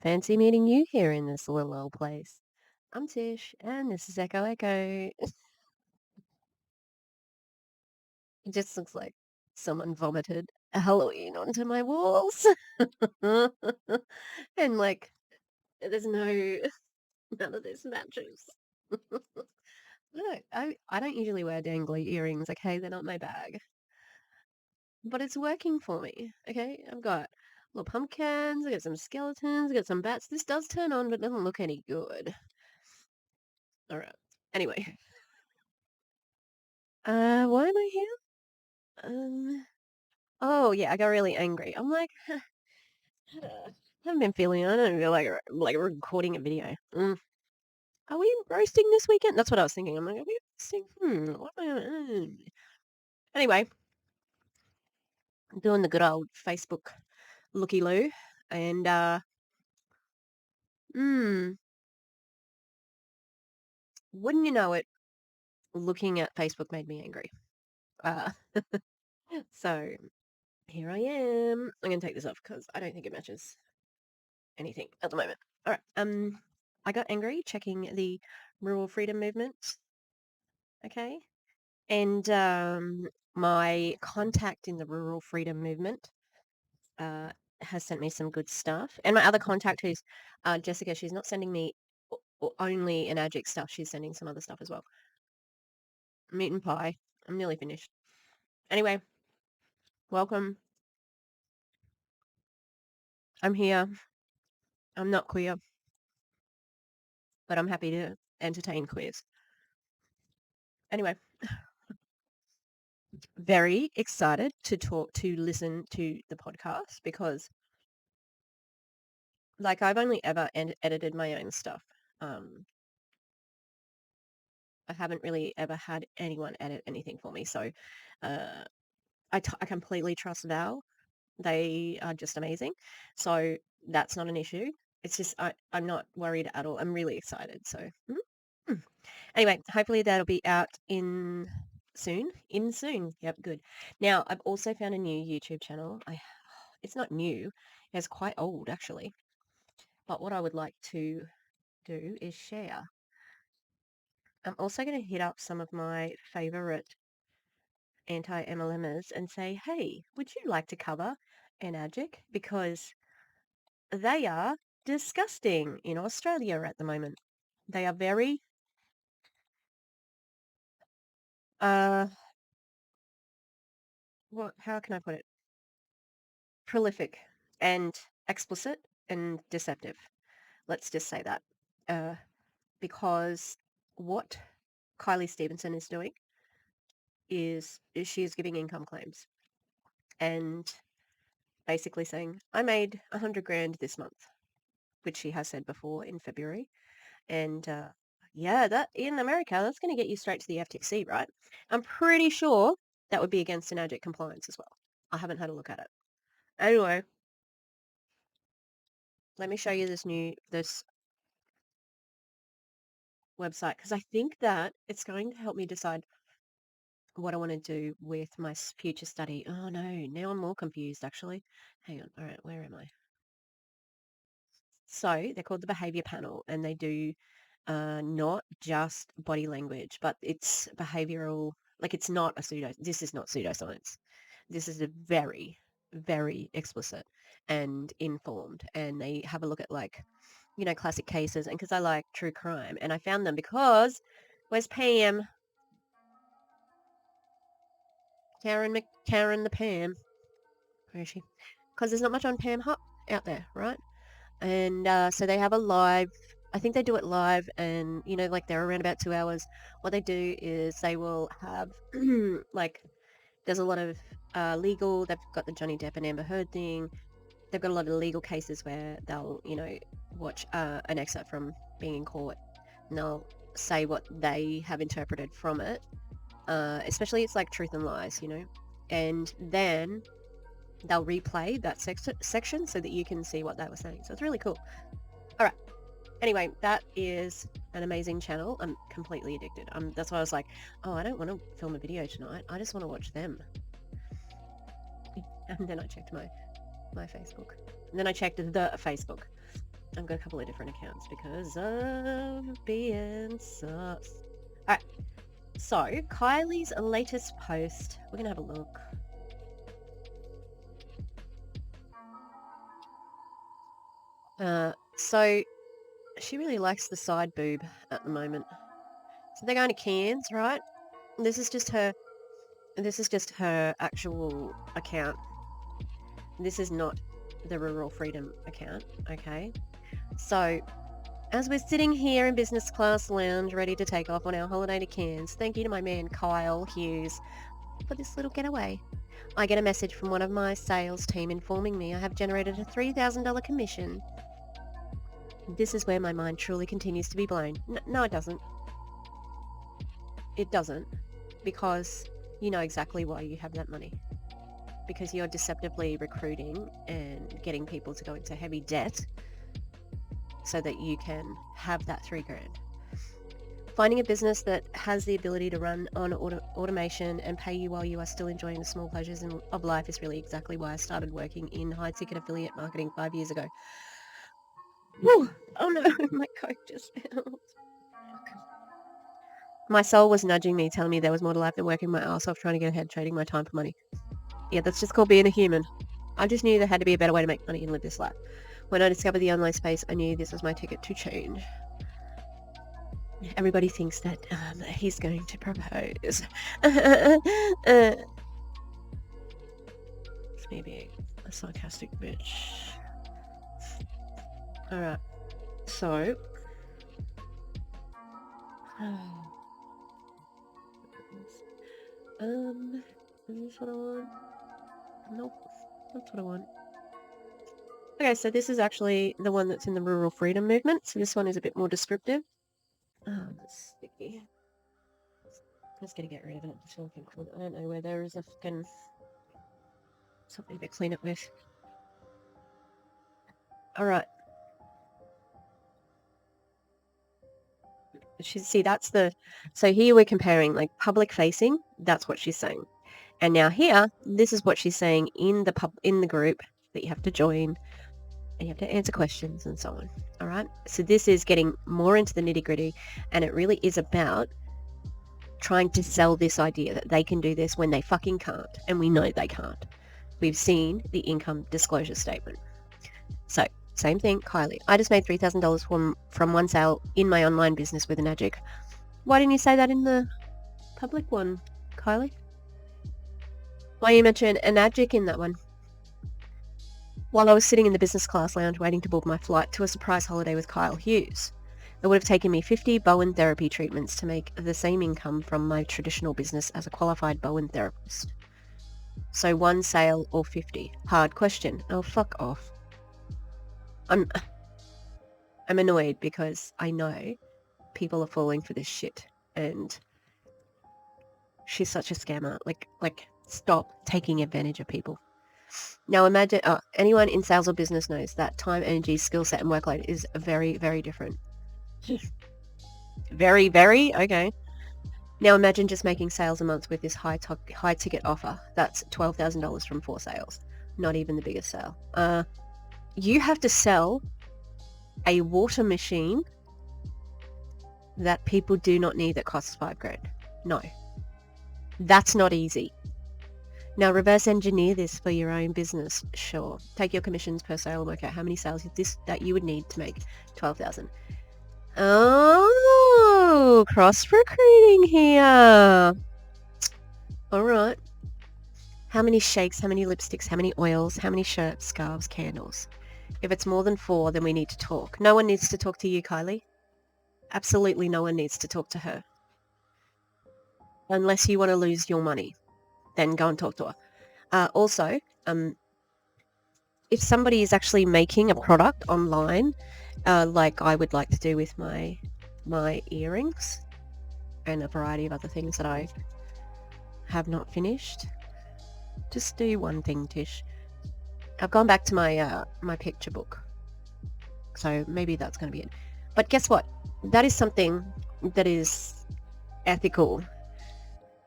Fancy meeting you here in this little old place. I'm Tish, and this is Echo Echo. It just looks like someone vomited a Halloween onto my walls. And like, there's none of this matches. Look, I don't usually wear dangly earrings, okay? They're not my bag. But it's working for me, okay? I've got little pumpkins, I got some skeletons, I got some bats. This does turn on, but doesn't look any good. All right. Anyway, why am I here? Oh yeah, I got really angry. I'm like, I haven't been feeling it. I don't feel like recording a video. Are we roasting this weekend? That's what I was thinking. I'm like, are we roasting? What am I? Anyway, doing the good old Facebook looky loo, and wouldn't you know it? Looking at Facebook made me angry. Uh, so here I am. I'm gonna take this off because I don't think it matches anything at the moment. All right. I got angry checking the rural freedom movement. Okay. And my contact in the rural freedom movement uh, has sent me some good stuff. And my other contact, who's Jessica, she's not sending me only Enagic stuff. She's sending some other stuff as well. Meat and pie. I'm nearly finished. Anyway, welcome. I'm here. I'm not queer, but I'm happy to entertain queers. Anyway, very excited to listen to the podcast because, like, I've only ever edited my own stuff. I haven't really ever had anyone edit anything for me. So I completely trust Val. They are just amazing. So that's not an issue. It's just I'm not worried at all. I'm really excited. So anyway, hopefully that'll be out in soon. Yep, good. Now, I've also found a new YouTube channel. It's not new. It's quite old, actually. But what I would like to do is share. I'm also going to hit up some of my favorite anti-MLMers and say, hey, would you like to cover Enagic? Because they are disgusting in Australia at the moment. They are very, how can I put it? Prolific and explicit and deceptive. Let's just say that. Because what Kylie Stevenson is doing is she is giving income claims and basically saying, I made 100 grand this month, which she has said before in February. And yeah, that in America, that's going to get you straight to the FTC, right? I'm pretty sure that would be against Enagic compliance as well. I haven't had a look at it. Anyway, let me show you this website because I think that it's going to help me decide what I want to do with my future study. Oh no, now I'm more confused actually. Hang on. All right, where am I? So they're called the Behavior Panel, and they do not just body language, but it's behavioral. Like it's not a pseudo. This is not pseudoscience. This is a very, very explicit and informed. And they have a look at like, classic cases. And because I like true crime, and I found them because where's Pam? Karen the Pam. Where is she? Because there's not much on Pam Hut out there, right? And so they have a live, I think they do it live, and like they're around about 2 hours. What they do is they will have like there's a lot of legal. They've got the Johnny Depp and Amber Heard thing. They've got a lot of legal cases where they'll watch an excerpt from being in court, and they'll say what they have interpreted from it. Especially it's like truth and lies, and then they'll replay that section so that you can see what they were saying. So it's really cool. All right. Anyway, that is an amazing channel. I'm completely addicted. That's why I was like, oh, I don't want to film a video tonight. I just want to watch them. And then I checked my Facebook. And then I checked the Facebook. I've got a couple of different accounts because of being sus. Alright, so Kylie's latest post, we're gonna have a look. So she really likes the side boob at the moment. So they're going to Cairns, right? This is just her actual account. This is not the Rural Freedom account, okay? So, as we're sitting here in business class lounge ready to take off on our holiday to Cairns, thank you to my man Kyle Hughes for this little getaway. I get a message from one of my sales team informing me I have generated a $3,000 commission. This is where my mind truly continues to be blown. No, it doesn't. It doesn't, because you know exactly why you have that money. Because you're deceptively recruiting and getting people to go into heavy debt so that you can have that $3,000. Finding a business that has the ability to run on automation and pay you while you are still enjoying the small pleasures of life is really exactly why I started working in high-ticket affiliate marketing 5 years ago. Whew. Oh no, my Coke just fell. My soul was nudging me, telling me there was more to life than working my ass off trying to get ahead, trading my time for money. Yeah, that's just called being a human. I just knew there had to be a better way to make money and live this life. When I discovered the online space, I knew this was my ticket to change. Everybody thinks that he's going to propose. It's me being a sarcastic bitch. Alright, so... is this what I want? Nope, that's what I want. Okay, so this is actually the one that's in the Rural Freedom Movement, so this one is a bit more descriptive. Oh, that's sticky. I'm just gonna get rid of it. I don't know where there is a fucking something to clean it with. Alright. See, that's the... So here we're comparing, like, public facing, that's what she's saying. And now here, this is what she's saying in the group that you have to join, and you have to answer questions and so on. All right. So this is getting more into the nitty gritty, and it really is about trying to sell this idea that they can do this when they fucking can't, and we know they can't. We've seen the income disclosure statement. So same thing, Kylie. I just made $3,000 from one sale in my online business with Enagic. Why didn't you say that in the public one, Kylie? Why you mentioned Enagic in that one? While I was sitting in the business class lounge waiting to book my flight to a surprise holiday with Kyle Hughes. It would have taken me 50 Bowen therapy treatments to make the same income from my traditional business as a qualified Bowen therapist. So one sale or 50? Hard question. Oh, fuck off. I'm annoyed because I know people are falling for this shit, and she's such a scammer. Like, stop taking advantage of people. Now imagine, anyone in sales or business knows that time, energy, skill set, and workload is very, very different. Very, very? Okay. Now imagine just making sales a month with this high ticket offer. That's $12,000 from 4 sales. Not even the biggest sale. You have to sell a water machine that people do not need that costs $5,000. No. That's not easy. Now reverse engineer this for your own business. Sure. Take your commissions per sale and work out how many sales that you would need to make $12,000. Oh, cross recruiting here. All right. How many shakes, how many lipsticks, how many oils, how many shirts, scarves, candles? If it's more than 4, then we need to talk. No one needs to talk to you, Kylie. Absolutely no one needs to talk to her. Unless you want to lose your money, then go and talk to her. Also, if somebody is actually making a product online, like I would like to do with my earrings and a variety of other things that I have not finished, just do one thing, Tish. I've gone back to my my picture book, so maybe that's going to be it. But guess what? That is something that is ethical.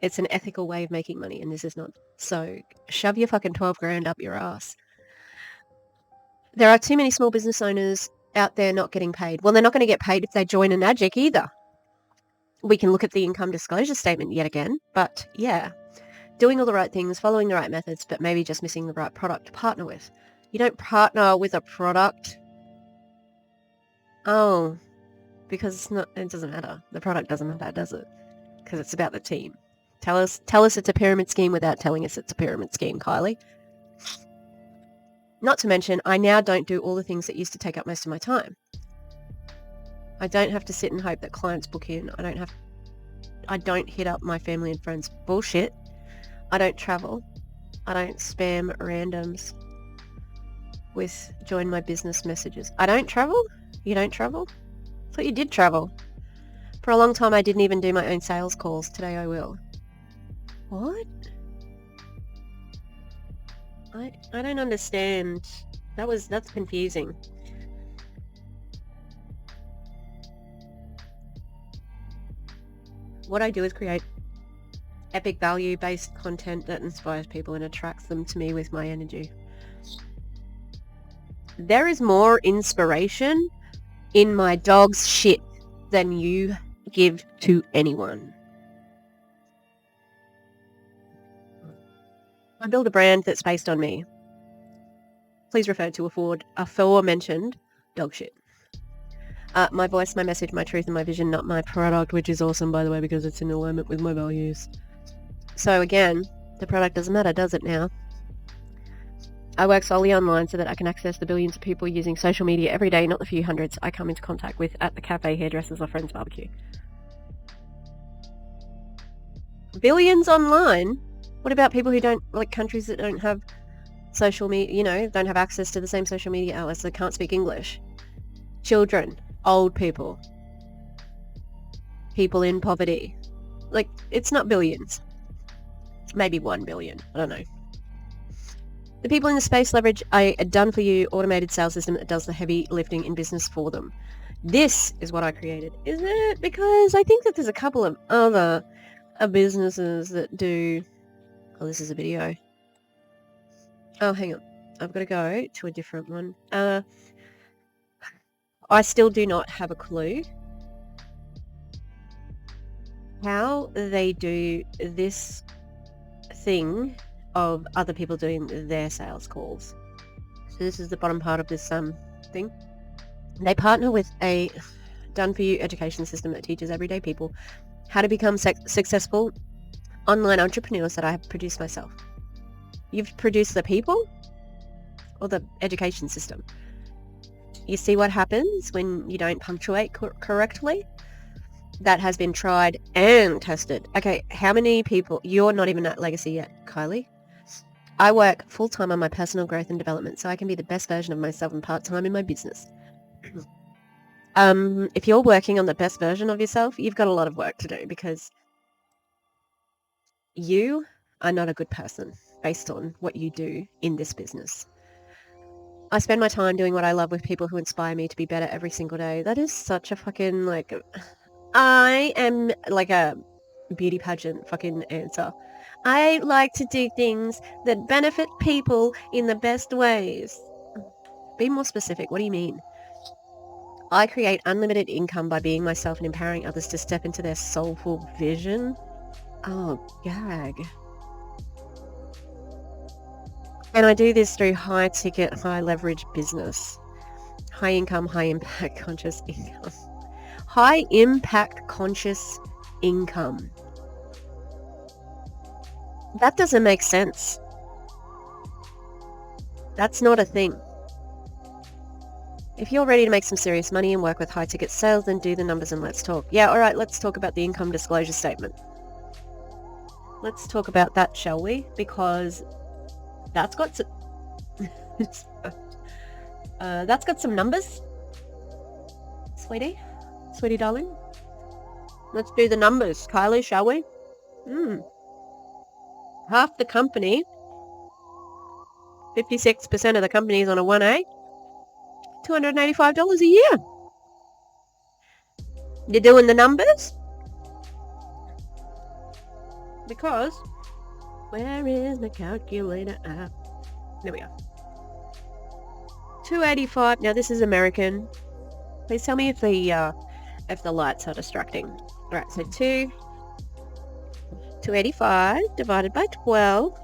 It's an ethical way of making money, and this is not. So shove your fucking $12,000 up your ass. There are too many small business owners out there not getting paid. Well, they're not going to get paid if they join Enagic either. We can look at the income disclosure statement yet again, but yeah, doing all the right things, following the right methods, but maybe just missing the right product to partner with. You don't partner with a product. Oh, because it doesn't matter. The product doesn't matter, does it? Because it's about the team. Tell us it's a pyramid scheme without telling us it's a pyramid scheme, Kylie. Not to mention, I now don't do all the things that used to take up most of my time. I don't have to sit and hope that clients book in. I don't hit up my family and friends. Bullshit. I don't travel. I don't spam randoms with join my business messages. I don't travel? You don't travel? I thought you did travel. For a long time I didn't even do my own sales calls. Today I will. What? I don't understand. That's confusing. What I do is create epic value-based content that inspires people and attracts them to me with my energy. There is more inspiration in my dog's shit than you give to anyone. I build a brand that's based on me. Please refer to aforementioned dog shit. My voice, my message, my truth, and my vision, not my product, which is awesome, by the way, because it's in alignment with my values. So again, the product doesn't matter, does it now? I work solely online so that I can access the billions of people using social media every day, not the few hundreds I come into contact with at the cafe, hairdressers, or friends' barbecue. Billions online? What about people who don't, like countries that don't have social media, don't have access to the same social media outlets, that can't speak English? Children, old people, people in poverty. Like, it's not billions. Maybe 1 billion. I don't know. The people in the space leverage a done-for-you automated sales system that does the heavy lifting in business for them. This is what I created, isn't it? Because I think that there's a couple of other businesses that do... Oh, this is a video. Oh, hang on. I've got to go to a different one. I still do not have a clue how they do this thing of other people doing their sales calls. So this is the bottom part of this thing. They partner with a done-for-you education system that teaches everyday people how to become successful online entrepreneurs that I have produced myself. You've produced the people or the education system? You see what happens when you don't punctuate correctly? That has been tried and tested. Okay, how many people... You're not even at legacy yet, Kylie. I work full-time on my personal growth and development so I can be the best version of myself and part-time in my business. If you're working on the best version of yourself, you've got a lot of work to do because you are not a good person based on what you do in this business. I spend my time doing what I love with people who inspire me to be better every single day. That is such a fucking, like... I am like a beauty pageant fucking answer. I like to do things that benefit people in the best ways. Be more specific. What do you mean? I create unlimited income by being myself and empowering others to step into their soulful vision. Oh, gag. And I do this through high ticket, high leverage business. High income, high impact, conscious income. High impact conscious income. That doesn't make sense. That's not a thing. If you're ready to make some serious money and work with high ticket sales, then do the numbers and let's talk. Yeah, alright, let's talk about the income disclosure statement. Let's talk about that, shall we? Because that's got some... that's got some numbers. Sweetie darling. Let's do the numbers, Kylie, shall we? Half the company, 56% of the company is on a 1A, $285 a year. You're doing the numbers? Because, where is the calculator app? There we are. 285. Now this is American. Please tell me if the lights are distracting. Alright, so 285 divided by 12,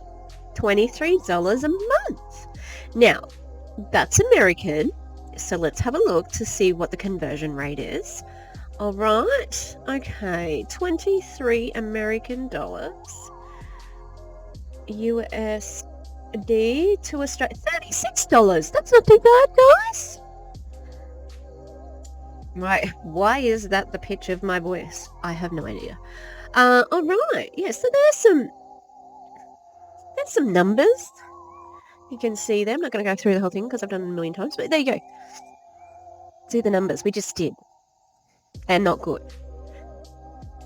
$23 a month. Now, that's American, so let's have a look to see what the conversion rate is. Alright, okay, 23 American dollars. USD to Australia, $36. That's not too bad, guys. Why is that the pitch of my voice? I have no idea. Alright, yeah, so there's some numbers. You can see them. I'm not going to go through the whole thing because I've done it a million times, but there you go. See the numbers. We just did. And not good.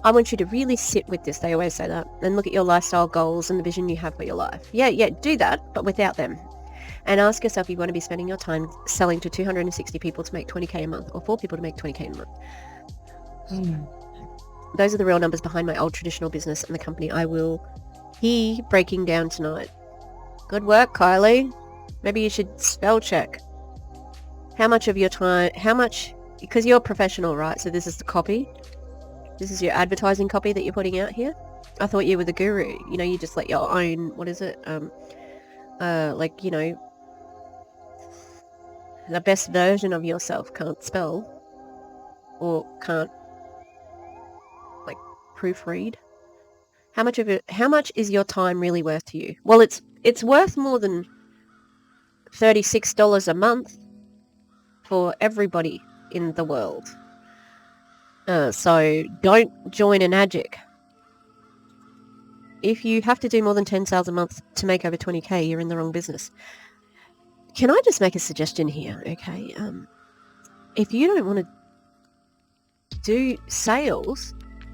I want you to really sit with this. They always say that. And look at your lifestyle goals and the vision you have for your life. Yeah, do that, but without them. And ask yourself if you want to be spending your time selling to 260 people to make 20k a month or 4 people to make 20k a month. Those are the real numbers behind my old traditional business and the company I will be breaking down tonight. Good work, Kylie. Maybe you should spell check. How much of your time, because you're a professional, right? So this is the copy. This is your advertising copy that you're putting out here. I thought you were the guru. You know, you just let your own, what is it? Like, you know, the best version of yourself can't spell or can't, like, proofread. How much is your time really worth to you? Well, it's worth more than $36 a month for everybody in the world. So don't join Enagic. If you have to do more than 10 sales a month to make over 20k, you're in the wrong business. Can I just make a suggestion here, okay? If you don't want to do sales,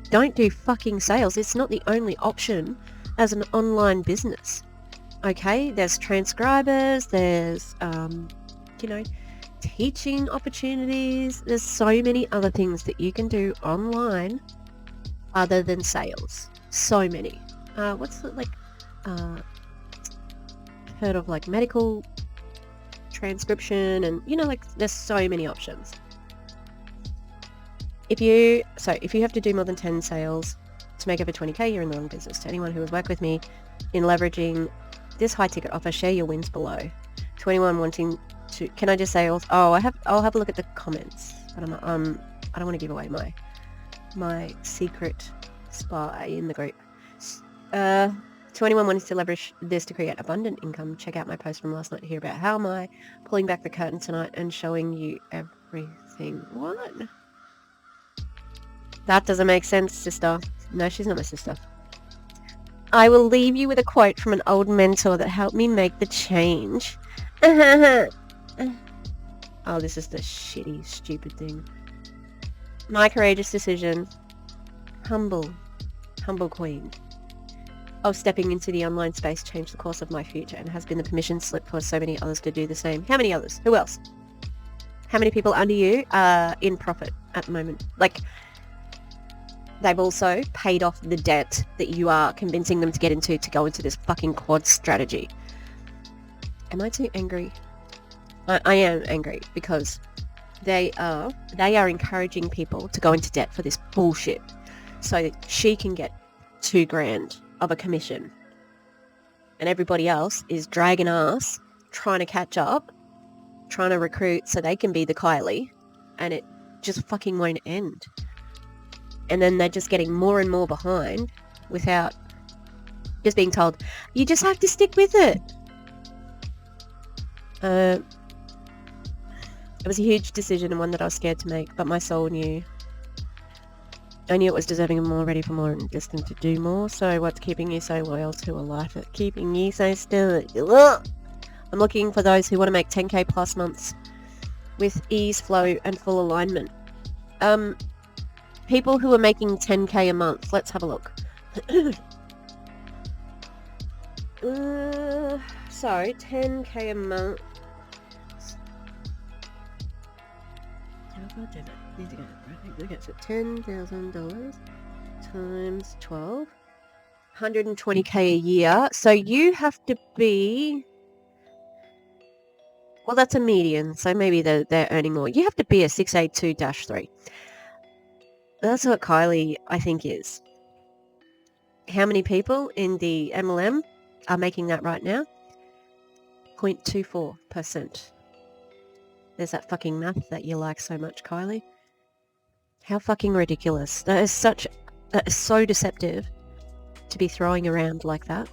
don't do fucking sales. It's not the only option as an online business, okay? There's transcribers, there's, you know, teaching opportunities. There's so many other things that you can do online other than sales. So many. What's it like? Heard of like medical transcription and, you know, like there's so many options. If you have to do more than 10 sales to make over 20k, you're in the wrong business. To anyone who would work with me in leveraging this high ticket offer, share your wins below. To anyone wanting to, can I just say also, I'll have a look at the comments. I don't want to give away my secret spy in the group. To anyone wanting to leverage this to create abundant income, check out my post from last night to hear about how am I pulling back the curtain tonight and showing you everything. What? That doesn't make sense, sister. No, she's not my sister. I will leave you with a quote from an old mentor that helped me make the change. Oh, this is the shitty, stupid thing. My courageous decision. Humble queen. Of stepping into the online space changed the course of my future and has been the permission slip for so many others to do the same. How many others? Who else? How many people under you are in profit at the moment? Like, they've also paid off the debt that you are convincing them to get into to go into this fucking quad strategy. Am I too angry? I am angry because they are encouraging people to go into debt for this bullshit so that she can get $2,000 of a commission and everybody else is dragging ass trying to catch up, trying to recruit so they can be the Kylie, and it just fucking won't end. And then they're just getting more and more behind without just being told, you just have to stick with it. It was a huge decision and one that I was scared to make, but my soul knew. I knew it was deserving of more, ready for more, and destined to do more. So what's keeping you so loyal to a life that's keeping you so still? I'm looking for those who want to make 10k plus months with ease, flow, and full alignment. People who are making 10k a month. Let's have a look. So 10k a month. Okay, so $10,000 times 12, 120k a year. So you have to be Well, that's a median, so maybe they're earning more. You have to be a 682-3. That's what Kylie, I think, is. How many people in the MLM are making that right now? 0.24%. There's that fucking math that you like so much, Kylie. How fucking ridiculous. That is so deceptive to be throwing around like that.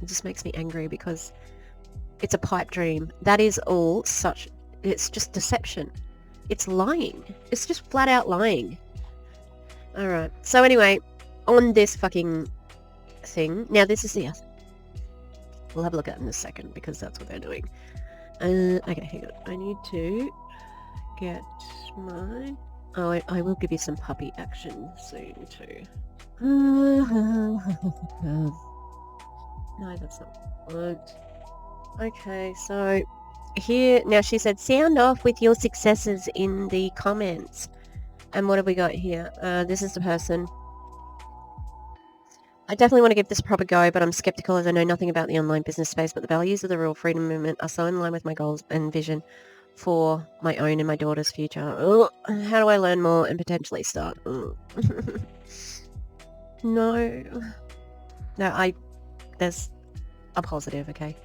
It just makes me angry because it's a pipe dream. That is all it's just deception. It's lying. It's just flat out lying. Alright, so anyway, on this fucking thing, now this is the other. We'll have a look at it in a second because that's what they're doing. Okay, hang on. I need to get my... Oh, I will give you some puppy action soon too. No, that's not what. Okay, so here, now she said, sound off with your successes in the comments. And what have we got here? This is the person. I definitely want to give this a proper go, but I'm skeptical as I know nothing about the online business space, but the values of the rural freedom movement are so in line with my goals and vision for my own and my daughter's future. How do I learn more and potentially start? No, there's a positive, okay.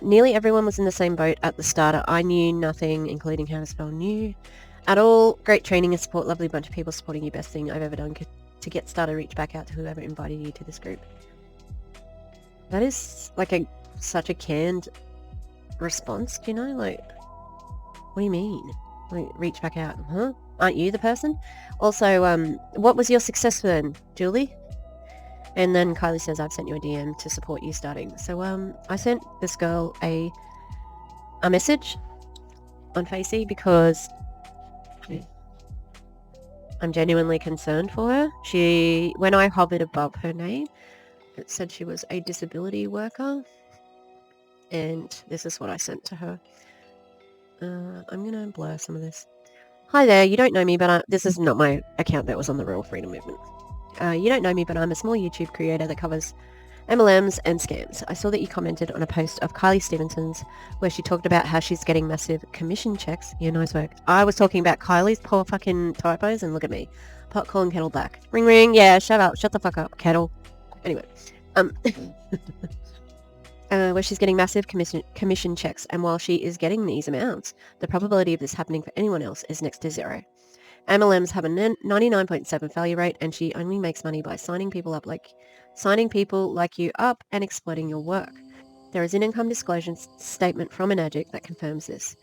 Nearly everyone was in the same boat at the starter. I knew nothing, including how to spell new at all. Great training and support. Lovely bunch of people supporting you. Best thing I've ever done to get started. Reach back out to whoever invited you to this group. That is like such a canned response, you know? Like, what do you mean? Like, reach back out, huh? Aren't you the person? Also, what was your success then, Julie? And then Kylie says, I've sent you a DM to support you starting. So, I sent this girl a message on Facey because I'm genuinely concerned for her. When I hovered above her name, it said she was a disability worker. And this is what I sent to her. I'm going to blur some of this. Hi there, you don't know me, but this is not my account that was on the Rural Freedom Movement. You don't know me, but I'm a small YouTube creator that covers MLMs and scams. I saw that you commented on a post of Kylie Stevenson's where she talked about how she's getting massive commission checks. Yeah, nice work. I was talking about Kylie's poor fucking typos, and look at me. Pot calling kettle black. Ring ring, yeah, shut up. Shut the fuck up, kettle. Anyway, where she's getting massive commission checks, and while she is getting these amounts, the probability of this happening for anyone else is next to zero. MLMs have a 99.7 failure rate, and she only makes money by signing people like you up and exploiting your work. There is an income disclosure statement from Enagic that confirms this.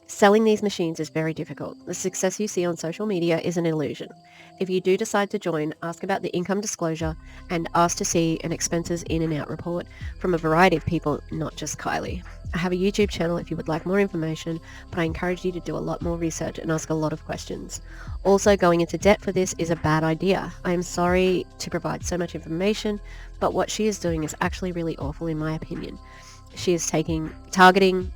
Selling these machines is very difficult. The success you see on social media is an illusion. If you do decide to join, ask about the income disclosure and ask to see an expenses in and out report from a variety of people, not just Kylie. I have a YouTube channel if you would like more information, but I encourage you to do a lot more research and ask a lot of questions. Also, going into debt for this is a bad idea. I am sorry to provide so much information, but what she is doing is actually really awful in my opinion. She is targeting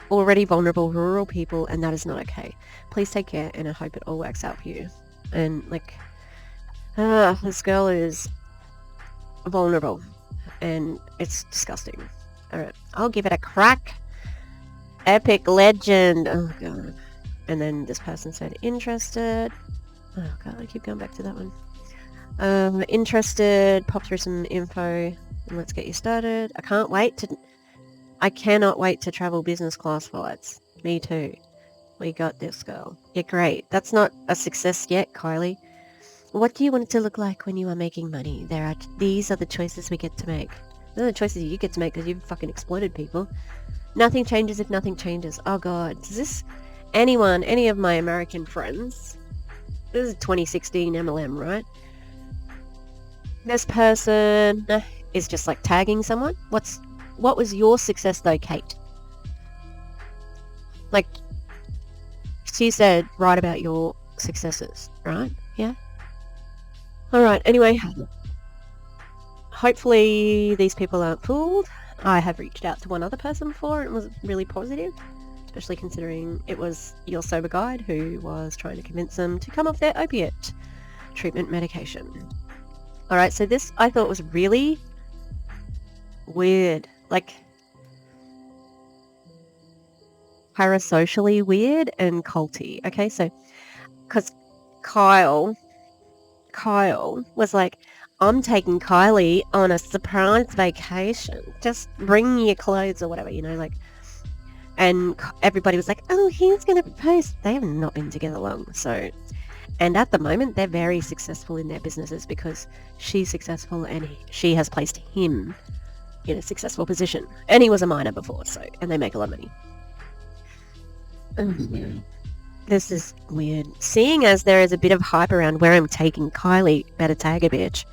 already vulnerable rural people, and that is not okay. Please take care, and I hope it all works out for you. And this girl is vulnerable, and it's disgusting. Alright, I'll give it a crack. Epic legend. Oh god. And then this person said interested. Oh god, I keep going back to that one. Interested, pop through some info and let's get you started. I cannot wait to travel business class flights. Me too. We got this, girl. Yeah, great. That's not a success yet, Kylie. What do you want it to look like when you are making money? These are the choices we get to make. These are the choices you get to make because you've fucking exploited people. Nothing changes if nothing changes. Oh god. Does this... any of my American friends... This is 2016 MLM, right? This person is just like tagging someone. What was your success though, Kate? Like, she said, write about your successes, right? Yeah? Alright, anyway. Hopefully these people aren't fooled. I have reached out to one other person before and it was really positive, especially considering it was your sober guide who was trying to convince them to come off their opiate treatment medication. Alright, so this I thought was really weird. Like, parasocially weird and culty. Okay, so because Kyle was like, I'm taking Kylie on a surprise vacation. Just bring your clothes or whatever, like. And everybody was like, oh, he's going to propose. They have not been together long. So, and at the moment, they're very successful in their businesses because she's successful and she has placed him in a successful position. And he was a minor before, so, and they make a lot of money. This is weird. Seeing as there is a bit of hype around where I'm taking Kylie, better tag a bitch,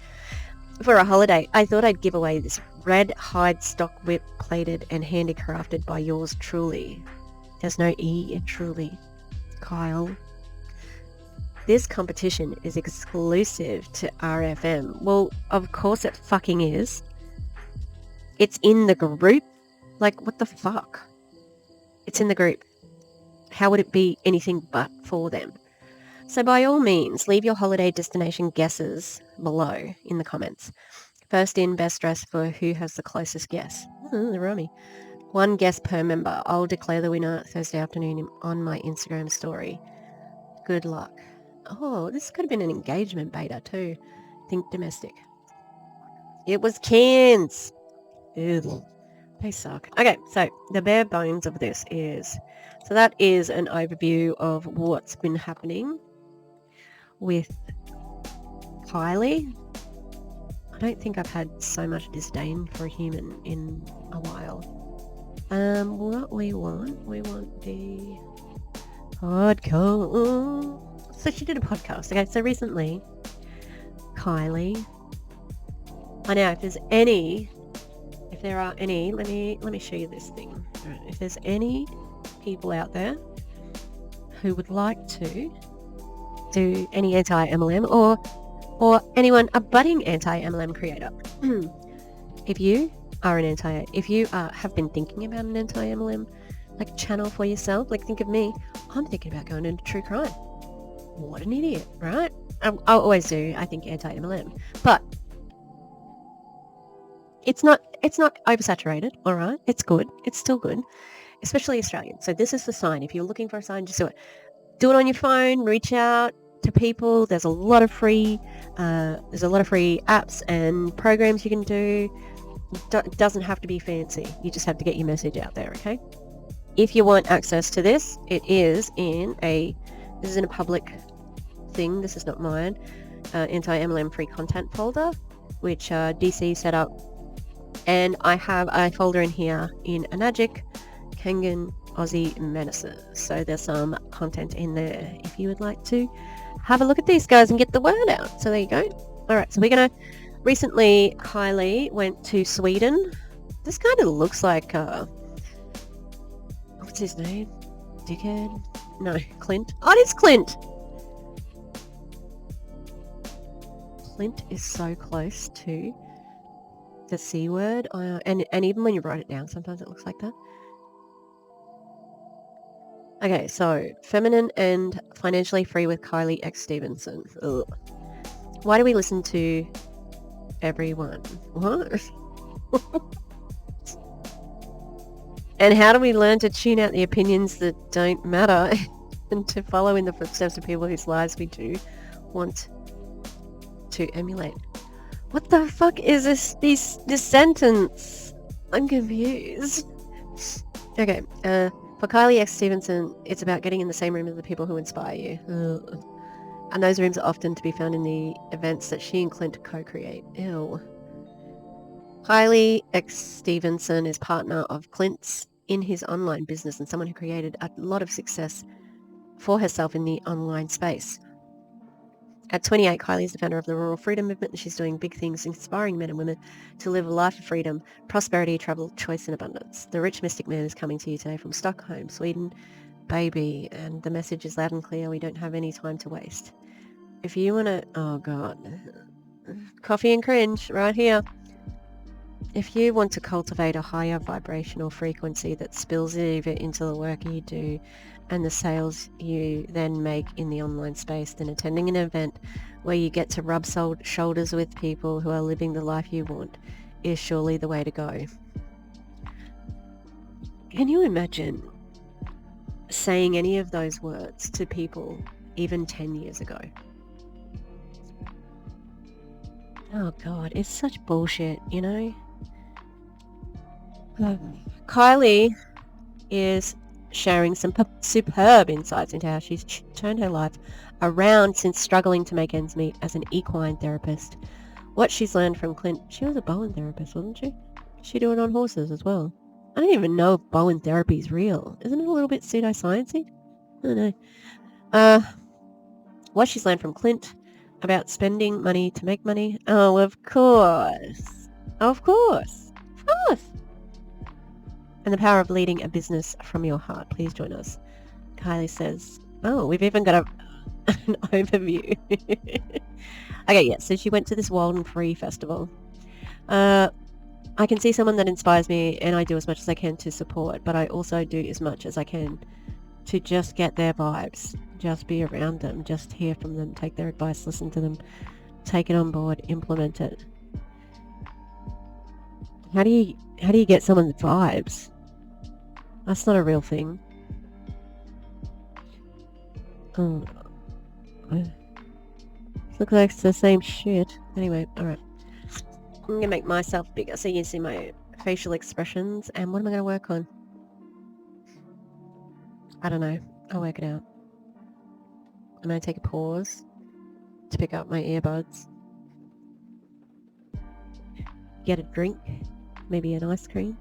for a holiday, I thought I'd give away this red hide stock whip plated and handicrafted by yours truly. There's no E in truly. Kyle. This competition is exclusive to RFM. Well, of course it fucking is. It's in the group. Like, what the fuck? It's in the group. How would it be anything but for them? So by all means, leave your holiday destination guesses below in the comments. First in, best dressed for who has the closest guess. The rummy. One guess per member. I'll declare the winner Thursday afternoon on my Instagram story. Good luck. Oh, this could have been an engagement beta too. Think domestic. It was Cairns. Ew. They suck. Okay, so the bare bones of this is... So that is an overview of what's been happening with Kylie. I don't think I've had so much disdain for a human in a while. What we want the podcast. So she did a podcast. Okay, so recently, Kylie. I know if there are any, let me show you this thing. If there's any people out there who would like to do any anti-MLM or anyone, a budding anti-MLM creator. If you are if you have been thinking about an anti-MLM like channel for yourself, like think of me, I'm thinking about going into true crime. What an idiot, right? I always do, I think anti-MLM, but it's not oversaturated, all right? It's good. It's still good, especially Australian. So this is the sign. If you're looking for a sign, just do it. Do it on your phone. Reach out to people. There's a lot of free apps and programs you can do. It doesn't have to be fancy. You just have to get your message out there, okay? If you want access to this, this is in a public thing. This is not mine. Anti-MLM free content folder, which DC set up. And I have a folder in here in Enagic, Kangen, Aussie Menaces. So there's some content in there if you would like to have a look at these guys and get the word out. So there you go. All right, so we're going to... Recently, Kylie went to Sweden. This kind of looks like... what's his name? Dickhead? No, Clint. Oh, it is Clint! Clint is so close to the C word. And even when you write it down, sometimes it looks like that. Okay, so feminine and financially free with Kylie X Stevenson. Ugh. Why do we listen to everyone? What? And how do we learn to tune out the opinions that don't matter and to follow in the footsteps of people whose lives we do want to emulate? What the fuck is this sentence? I'm confused. Okay, for Kylie X Stevenson, it's about getting in the same room as the people who inspire you. Ugh. And those rooms are often to be found in the events that she and Clint co-create. Ew. Kylie X Stevenson is partner of Clint's in his online business and someone who created a lot of success for herself in the online space. At 28, Kylie is the founder of the Rural Freedom Movement, and she's doing big things, inspiring men and women to live a life of freedom, prosperity, travel, choice, and abundance. The Rich Mystic Man is coming to you today from Stockholm, Sweden, baby, and the message is loud and clear. We don't have any time to waste. If you want to... Oh, God. Coffee and cringe right here. If you want to cultivate a higher vibrational frequency that spills over into the work you do and the sales you then make in the online space, then attending an event where you get to rub shoulders with people who are living the life you want is surely the way to go. Can you imagine saying any of those words to people even 10 years ago. Oh God, it's such bullshit, you know? Kylie is sharing some superb insights into how she's turned her life around since struggling to make ends meet as an equine therapist. What she's learned from Clint. She was a Bowen therapist, wasn't she? She do it on horses as well. I don't even know if Bowen therapy is real. Isn't it a little bit pseudoscience-y? I don't know. What she's learned from Clint about spending money to make money. Oh, of course. Of course. Of course. And the power of leading a business from your heart. Please join us. Kylie says, oh, we've even got an overview. Okay, yeah, so she went to this Wild and Free festival. I can see someone that inspires me, and I do as much as I can to support, but I also do as much as I can to just get their vibes, just be around them, just hear from them, take their advice, listen to them, take it on board, implement it. How do you get someone's vibes? That's not a real thing. Oh, looks like it's the same shit. Anyway, alright. I'm gonna make myself bigger so you can see my facial expressions. And what am I gonna work on? I don't know. I'll work it out. I'm gonna take a pause to pick up my earbuds. Get a drink. Maybe an ice cream.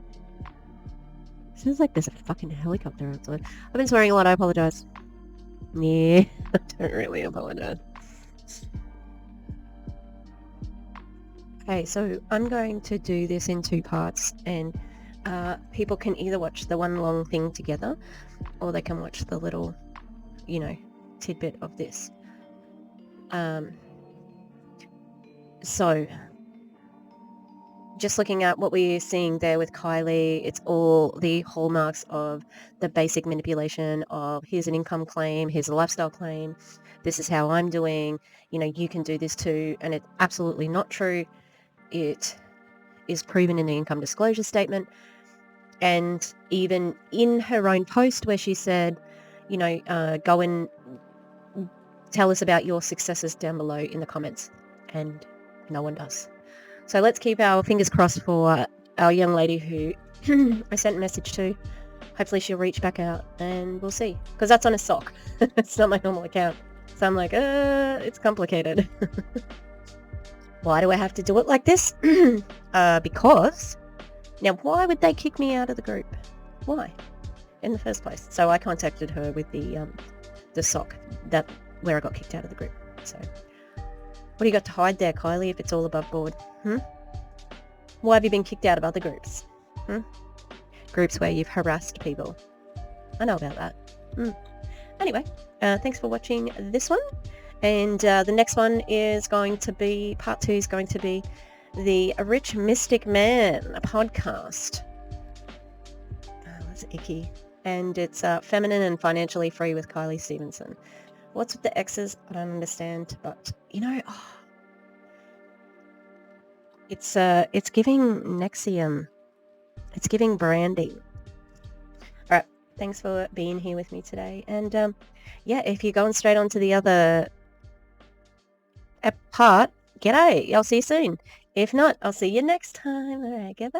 Sounds like there's a fucking helicopter outside. I've been swearing a lot, I apologise. Yeah, I don't really apologise. Okay, so I'm going to do this in 2 parts, and people can either watch the one long thing together, or they can watch the little, tidbit of this. So, just looking at what we're seeing there with Kylie, it's all the hallmarks of the basic manipulation of here's an income claim, here's a lifestyle claim, this is how I'm doing, you can do this too, and it's absolutely not true. It is proven in the income disclosure statement, and even in her own post where she said, go and tell us about your successes down below in the comments, and no one does. So let's keep our fingers crossed for our young lady who I sent a message to. Hopefully she'll reach back out, and we'll see. Because that's on a sock. It's not my normal account. So I'm like, it's complicated. Why do I have to do it like this? Because... Now, why would they kick me out of the group? Why? In the first place. So I contacted her with the sock where I got kicked out of the group. So... what do you got to hide there, Kylie, if it's all above board? Why have you been kicked out of other groups? Groups where you've harassed people. I know about that. Anyway, thanks for watching this one. And the next one is going to be, part 2 is going to be the Rich Mystic Man podcast. Oh, that's icky. And it's Feminine and Financially Free with Kylie Stevenson. What's with the X's? I don't understand, but it's giving Nexium. It's giving branding. All right, thanks for being here with me today. And yeah, if you're going straight on to the other part, g'day. I'll see you soon. If not, I'll see you next time. All right, goodbye.